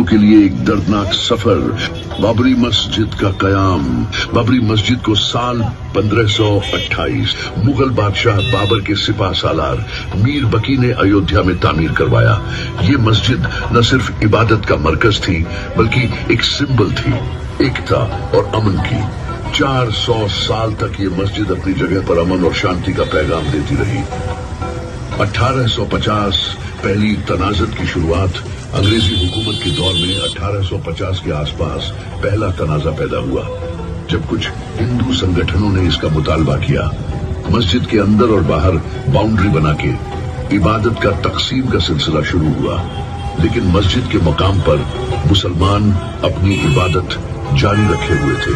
के लिए एक दर्दनाक सफर, बाबरी मस्जिद का कयाम। बाबरी मस्जिद को साल 1528 मुगल बादशाह बाबर के सिपा सालार मीर बकी ने अयोध्या में तामीर करवाया। ये मस्जिद न सिर्फ इबादत का मरकज थी बल्कि एक सिंबल थी एकता और अमन की। 400 साल तक ये मस्जिद अपनी जगह पर अमन और शांति का पैगाम देती रही। 1850 पहली तनाज़त की शुरुआत अंग्रेजी हुकूमत के दौर में 1850 के आसपास पहला तनाज़ा पैदा हुआ, जब कुछ हिंदू संगठनों ने इसका मुतालबा किया। मस्जिद के अंदर और बाहर बाउंड्री बना के इबादत का तकसीम का सिलसिला शुरू हुआ, लेकिन मस्जिद के मकाम पर मुसलमान अपनी इबादत जारी रखे हुए थे।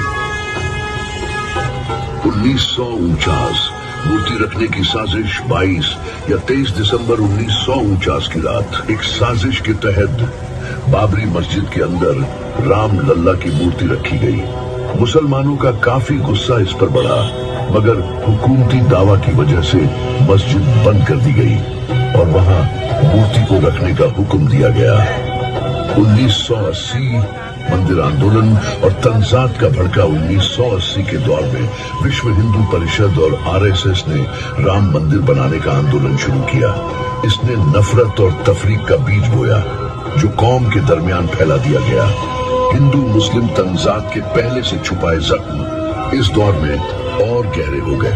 1949 मूर्ति रखने की साजिश 22 या 23 दिसंबर 1949 की रात एक साजिश के तहत बाबरी मस्जिद के अंदर राम लल्ला की मूर्ति रखी गई। मुसलमानों का काफी गुस्सा इस पर बढ़ा, मगर हुकूमती दावा की वजह से मस्जिद बंद कर दी गई और वहां मूर्ति को रखने का हुक्म दिया गया। 1980 मंदिर आंदोलन और तंजात का भड़का 1980 के दौर में विश्व हिंदू परिषद और आरएसएस ने राम मंदिर बनाने का आंदोलन शुरू किया। इसने नफरत और तफरीक का बीज बोया जो कौम के दरमियान फैला दिया गया। हिंदू मुस्लिम तंजात के पहले से छुपाए जख्म इस दौर में और गहरे हो गए।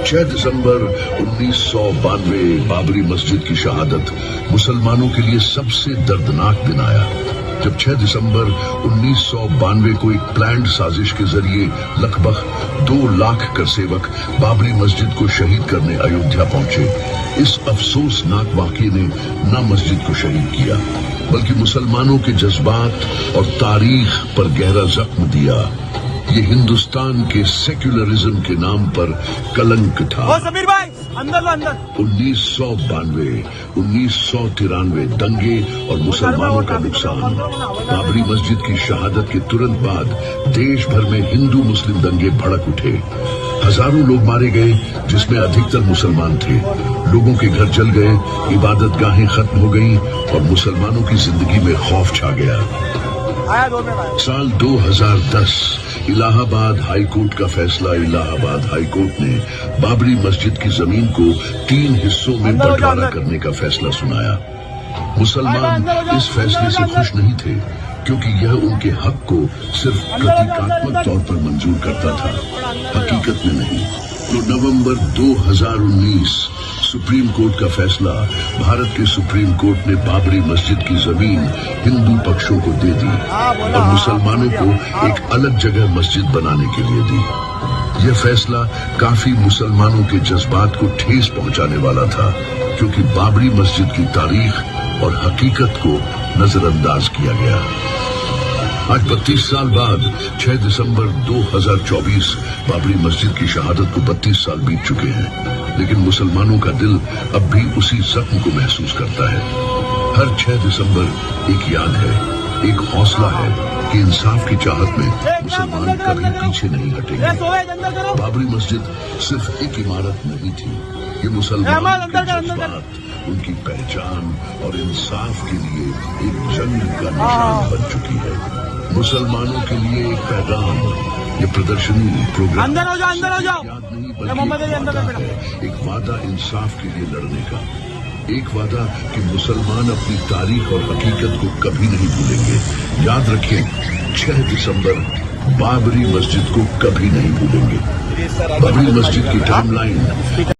6 दिसंबर 1992 बाबरी मस्जिद की शहादत मुसलमानों के लिए सबसे दर्दनाक दिन आया, जब 6 दिसंबर 1992 को एक प्लान्ड साजिश के जरिए लगभग 2 लाख कर सेवक बाबरी मस्जिद को शहीद करने अयोध्या पहुंचे। इस अफसोसनाक वाक़ये ने न मस्जिद को शहीद किया बल्कि मुसलमानों के जज्बात और तारीख पर गहरा जख्म दिया। ये हिंदुस्तान के सेक्युलरिज्म के नाम पर कलंक था। समीर भाई, अंदर लो अंदर। 1992, 1993 दंगे और मुसलमानों का नुकसान। बाबरी मस्जिद की शहादत के तुरंत बाद देश भर में हिंदू मुस्लिम दंगे भड़क उठे। हजारों लोग मारे गए, जिसमें अधिकतर मुसलमान थे। लोगों के घर जल गए, इबादत गाहें खत्म हो गईं और मुसलमानों की जिंदगी में खौफ छा गया। साल 2010 इलाहाबाद हाई कोर्ट का फैसला। इलाहाबाद हाई कोर्ट ने बाबरी मस्जिद की जमीन को 3 हिस्सों में बंटवारा करने का फैसला सुनाया। मुसलमान इस फैसले से खुश नहीं थे, क्योंकि यह उनके हक को सिर्फ प्रतीकात्मक तौर पर मंजूर करता था, हकीकत में नहीं। तो नवंबर 2019 सुप्रीम कोर्ट का फैसला। भारत के सुप्रीम कोर्ट ने बाबरी मस्जिद की जमीन हिंदू पक्षों को दे दी और मुसलमानों को एक अलग जगह मस्जिद बनाने के लिए दी। यह फैसला काफी मुसलमानों के जज्बात को ठेस पहुंचाने वाला था, क्योंकि बाबरी मस्जिद की तारीख और हकीकत को नजरअंदाज किया गया। आज 32 साल बाद 6 दिसंबर 2024 बाबरी मस्जिद की शहादत को 32 साल बीत चुके हैं, लेकिन मुसलमानों का दिल अब भी उसी जख्म को महसूस करता है। हर 6 दिसंबर एक याद है, एक हौसला है कि इंसाफ की चाहत में मुसलमान कभी पीछे नहीं हटेंगे। बाबरी मस्जिद सिर्फ एक इमारत नहीं थी, ये मुसलमानों के जज्बात, उनकी पहचान और इंसाफ के लिए एक जंग का निशान बन चुकी है। मुसलमानों के लिए एक पैगाम, ये प्रदर्शनी प्रोग्राम अंदर हो जाओ, अंदर हो जाओ। याद नहीं बल्कि एक वादा इंसाफ के लिए लड़ने का, एक वादा कि मुसलमान अपनी तारीख और हकीकत को कभी नहीं भूलेंगे। याद रखें, 6 दिसंबर बाबरी मस्जिद को कभी नहीं भूलेंगे। बाबरी मस्जिद की टाइमलाइन